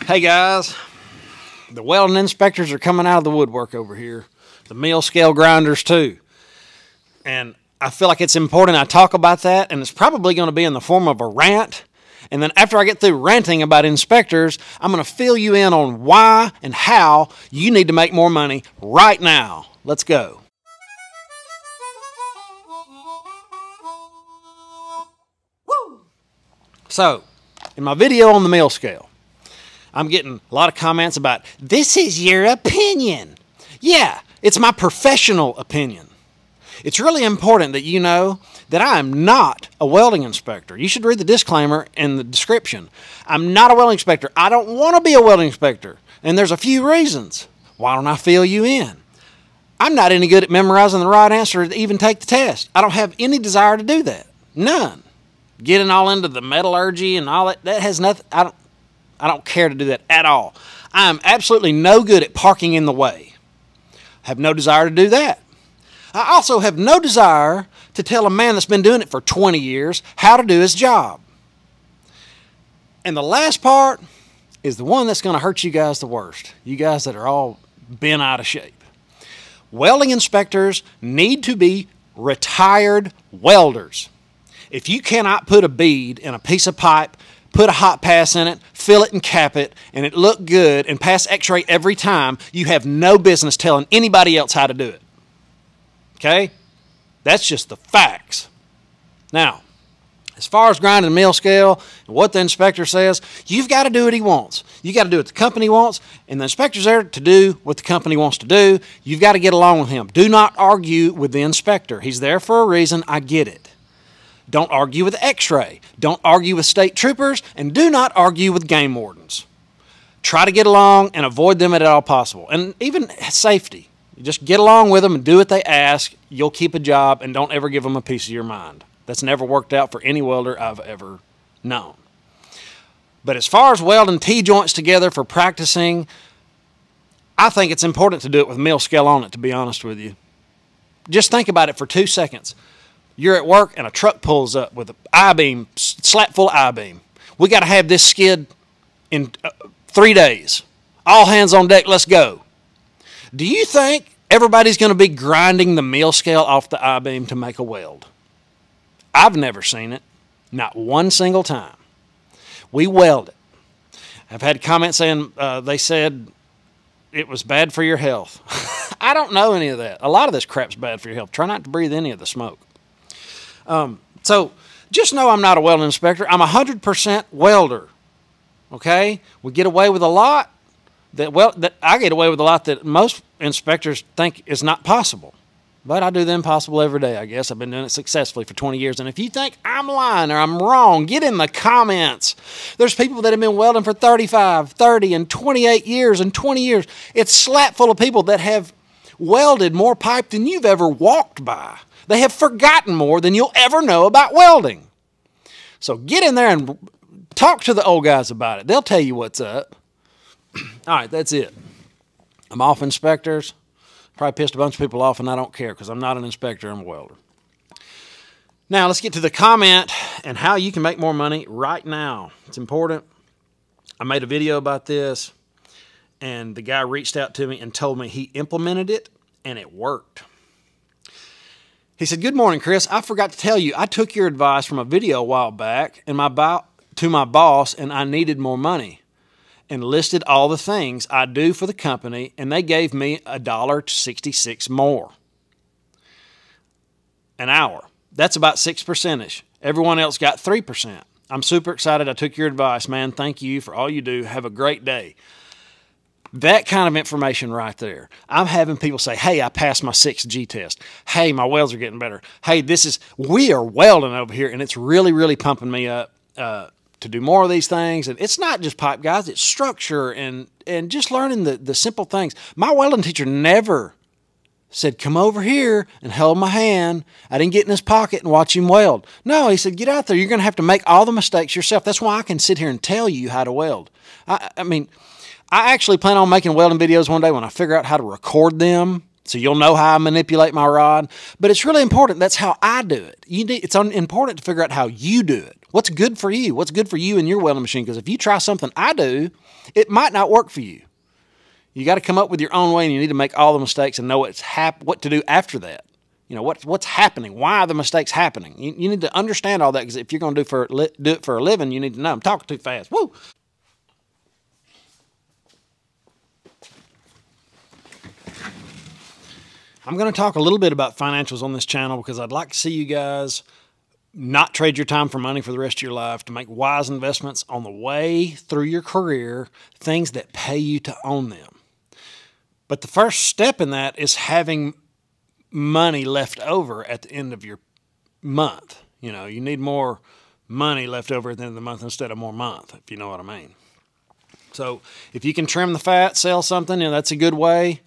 Hey guys, the welding inspectors are coming out of the woodwork over here. The mill scale grinders too. And I feel like it's important I talk about that, and it's probably going to be in the form of a rant. And then after I get through ranting about inspectors, I'm going to fill you in on why and how you need to make more money right now. Let's go. So, in my video on the mill scale, I'm getting a lot of comments about, this is your opinion. Yeah, it's my professional opinion. It's really important that you know that I am not a welding inspector. You should read the disclaimer in the description. I'm not a welding inspector. I don't want to be a welding inspector. And there's a few reasons. Why don't I fill you in? I'm not any good at memorizing the right answer to even take the test. I don't have any desire to do that. None. Getting all into the metallurgy and all that has nothing. I don't care to do that at all. I am absolutely no good at parking in the way. I have no desire to do that. I also have no desire to tell a man that's been doing it for 20 years how to do his job. And the last part is the one that's going to hurt you guys the worst. You guys that are all bent out of shape. Welding inspectors need to be retired welders. If you cannot put a bead in a piece of pipe, put a hot pass in it, fill it and cap it, and it look good and pass x-ray every time, you have no business telling anybody else how to do it. Okay? That's just the facts. Now, as far as grinding the mill scale and what the inspector says, you've got to do what he wants. You got to do what the company wants, and the inspector's there to do what the company wants to do. You've got to get along with him. Do not argue with the inspector. He's there for a reason. I get it. Don't argue with X-ray. Don't argue with state troopers, and do not argue with game wardens. Try to get along and avoid them at all possible. And even safety. You just get along with them and do what they ask. You'll keep a job, and don't ever give them a piece of your mind. That's never worked out for any welder I've ever known. But as far as welding T-joints together for practicing, I think it's important to do it with mill scale on it, to be honest with you. Just think about it for 2 seconds. You're at work and a truck pulls up with an I-beam, slap full of I-beam. We got to have this skid in 3 days. All hands on deck, let's go. Do you think everybody's going to be grinding the mill scale off the I-beam to make a weld? I've never seen it. Not one single time. We weld it. I've had comments saying they said it was bad for your health. I don't know any of that. A lot of this crap's bad for your health. Try not to breathe any of the smoke. So just know I'm not a welding inspector. I'm 100% welder. Okay? We get away with a lot that I get away with a lot that most inspectors think is not possible. But I do the impossible every day, I guess. I've been doing it successfully for 20 years. And if you think I'm lying or I'm wrong, get in the comments. There's people that have been welding for 35, 30, and 28 years and 20 years. It's slap full of people that have welded more pipe than you've ever walked by. They have forgotten more than you'll ever know about welding. So get in there and talk to the old guys about it. They'll tell you what's up. All right, that's it. I'm off inspectors. Probably pissed a bunch of people off, and I don't care because I'm not an inspector. I'm a welder. Now, let's get to the comment and how you can make more money right now. It's important. I made a video about this, and the guy reached out to me and told me he implemented it, and it worked. He said, "Good morning, Chris. I forgot to tell you, I took your advice from a video a while back to my boss, and I needed more money, and listed all the things I do for the company, and they gave me $1.66 more an hour. That's about 6%-ish. Everyone else got 3%. I'm super excited I took your advice, man. Thank you for all you do. Have a great day." That kind of information right there. I'm having people say, "Hey, I passed my 6G test. Hey, my welds are getting better. Hey, we are welding over here," and it's really, really pumping me up to do more of these things. And it's not just pipe, guys. It's structure and just learning the simple things. My welding teacher never said, "Come over here and hold my hand." I didn't get in his pocket and watch him weld. No, he said, "Get out there. You're going to have to make all the mistakes yourself." That's why I can sit here and tell you how to weld. I mean, I actually plan on making welding videos one day when I figure out how to record them, so you'll know how I manipulate my rod. But it's really important. That's how I do it. It's important to figure out how you do it. What's good for you? What's good for you and your welding machine? Because if you try something I do, it might not work for you. You got to come up with your own way, and you need to make all the mistakes and know what to do after that. You know, what's happening? Why are the mistakes happening? You need to understand all that, because if you're going to do it for a living, you need to know. I'm talking too fast. Woo! I'm going to talk a little bit about financials on this channel, because I'd like to see you guys not trade your time for money for the rest of your life, to make wise investments on the way through your career, things that pay you to own them. But the first step in that is having money left over at the end of your month. You know, you need more money left over at the end of the month instead of more month, if you know what I mean. So if you can trim the fat, sell something, you know, that's a good way.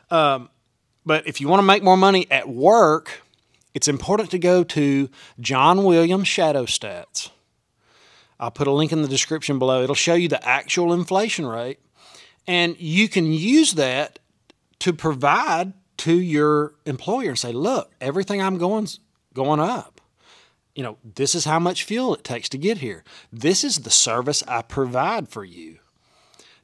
But if you want to make more money at work, it's important to go to John Williams Shadow Stats. I'll put a link in the description below. It'll show you the actual inflation rate, and you can use that to provide to your employer and say, look, everything I'm going up. You know, this is how much fuel it takes to get here. This is the service I provide for you.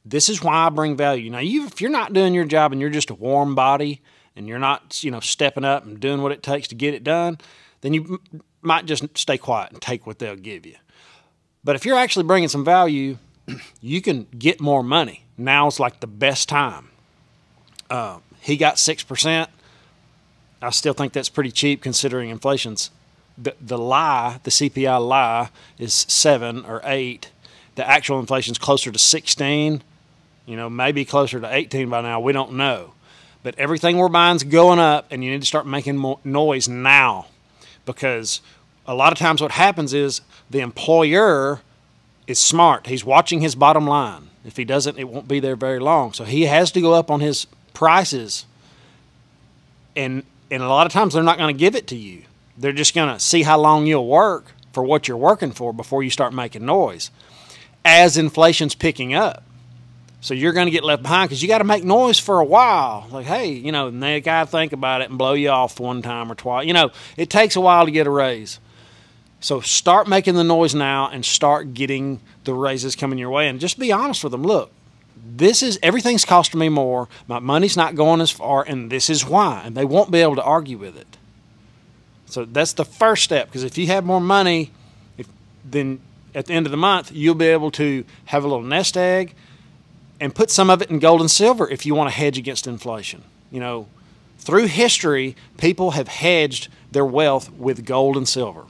This is why I bring value. Now, if you're not doing your job and you're just a warm body, and you're not, you know, stepping up and doing what it takes to get it done, then you might just stay quiet and take what they'll give you. But if you're actually bringing some value, you can get more money. Now's like the best time. He got 6%. I still think that's pretty cheap considering inflation's. The CPI lie is 7 or 8. The actual inflation's closer to 16. You know, maybe closer to 18 by now. We don't know. But everything we're buying's going up, and you need to start making more noise now, because a lot of times what happens is the employer is smart. He's watching his bottom line. If he doesn't, it won't be there very long. So he has to go up on his prices, and a lot of times they're not going to give it to you. They're just going to see how long you'll work for what you're working for before you start making noise as inflation's picking up. So you're going to get left behind, because you got to make noise for a while. Like, hey, you know, and they got to think about it and blow you off one time or twice. You know, it takes a while to get a raise. So start making the noise now and start getting the raises coming your way. And just be honest with them. Look, everything's costing me more. My money's not going as far, and this is why. And they won't be able to argue with it. So that's the first step, because if you have more money, then at the end of the month, you'll be able to have a little nest egg and put some of it in gold and silver if you want to hedge against inflation. You know, through history, people have hedged their wealth with gold and silver.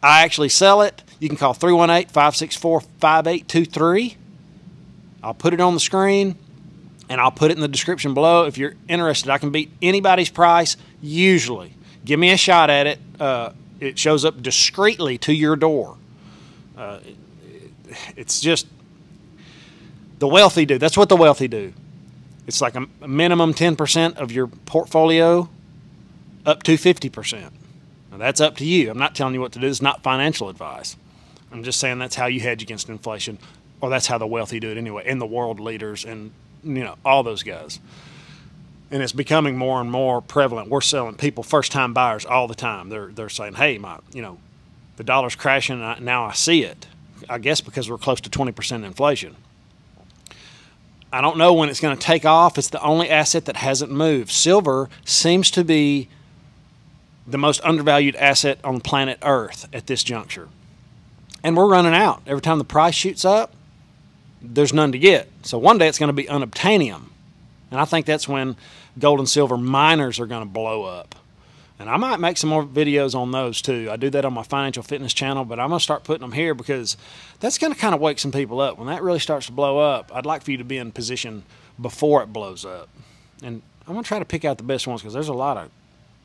I actually sell it. You can call 318-564-5823. I'll put it on the screen, and I'll put it in the description below. If you're interested, I can beat anybody's price, usually. Give me a shot at it. It shows up discreetly to your door. It's just... the wealthy do. That's what the wealthy do. It's like a minimum 10% of your portfolio up to 50%. Now, that's up to you. I'm not telling you what to do. It's not financial advice. I'm just saying that's how you hedge against inflation, or that's how the wealthy do it anyway, and the world leaders and, you know, all those guys. And it's becoming more and more prevalent. We're selling people, first-time buyers, all the time. They're saying, hey, the dollar's crashing, and now I see it. I guess because we're close to 20% inflation. I don't know when it's going to take off. It's the only asset that hasn't moved. Silver seems to be the most undervalued asset on planet Earth at this juncture. And we're running out. Every time the price shoots up, there's none to get. So one day it's going to be unobtainium. And I think that's when gold and silver miners are going to blow up. And I might make some more videos on those too. I do that on my financial fitness channel, but I'm going to start putting them here, because that's going to kind of wake some people up. When that really starts to blow up, I'd like for you to be in position before it blows up. And I'm going to try to pick out the best ones, because there's a lot of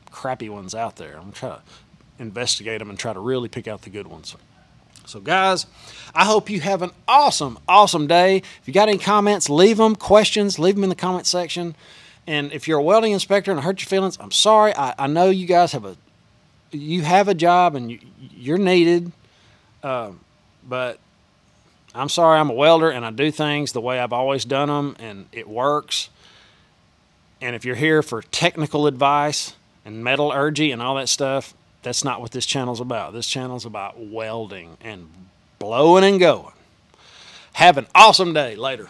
crappy ones out there. I'm going to try to investigate them and try to really pick out the good ones. So guys, I hope you have an awesome, awesome day. If you got any comments, leave them. Questions, leave them in the comment section. And if you're a welding inspector and I hurt your feelings, I'm sorry. I know you guys have a job and you're needed. But I'm sorry, I'm a welder and I do things the way I've always done them, and it works. And if you're here for technical advice and metallurgy and all that stuff, That's not what this channel's about. This channel's about welding and blowing and going. Have an awesome day. Later.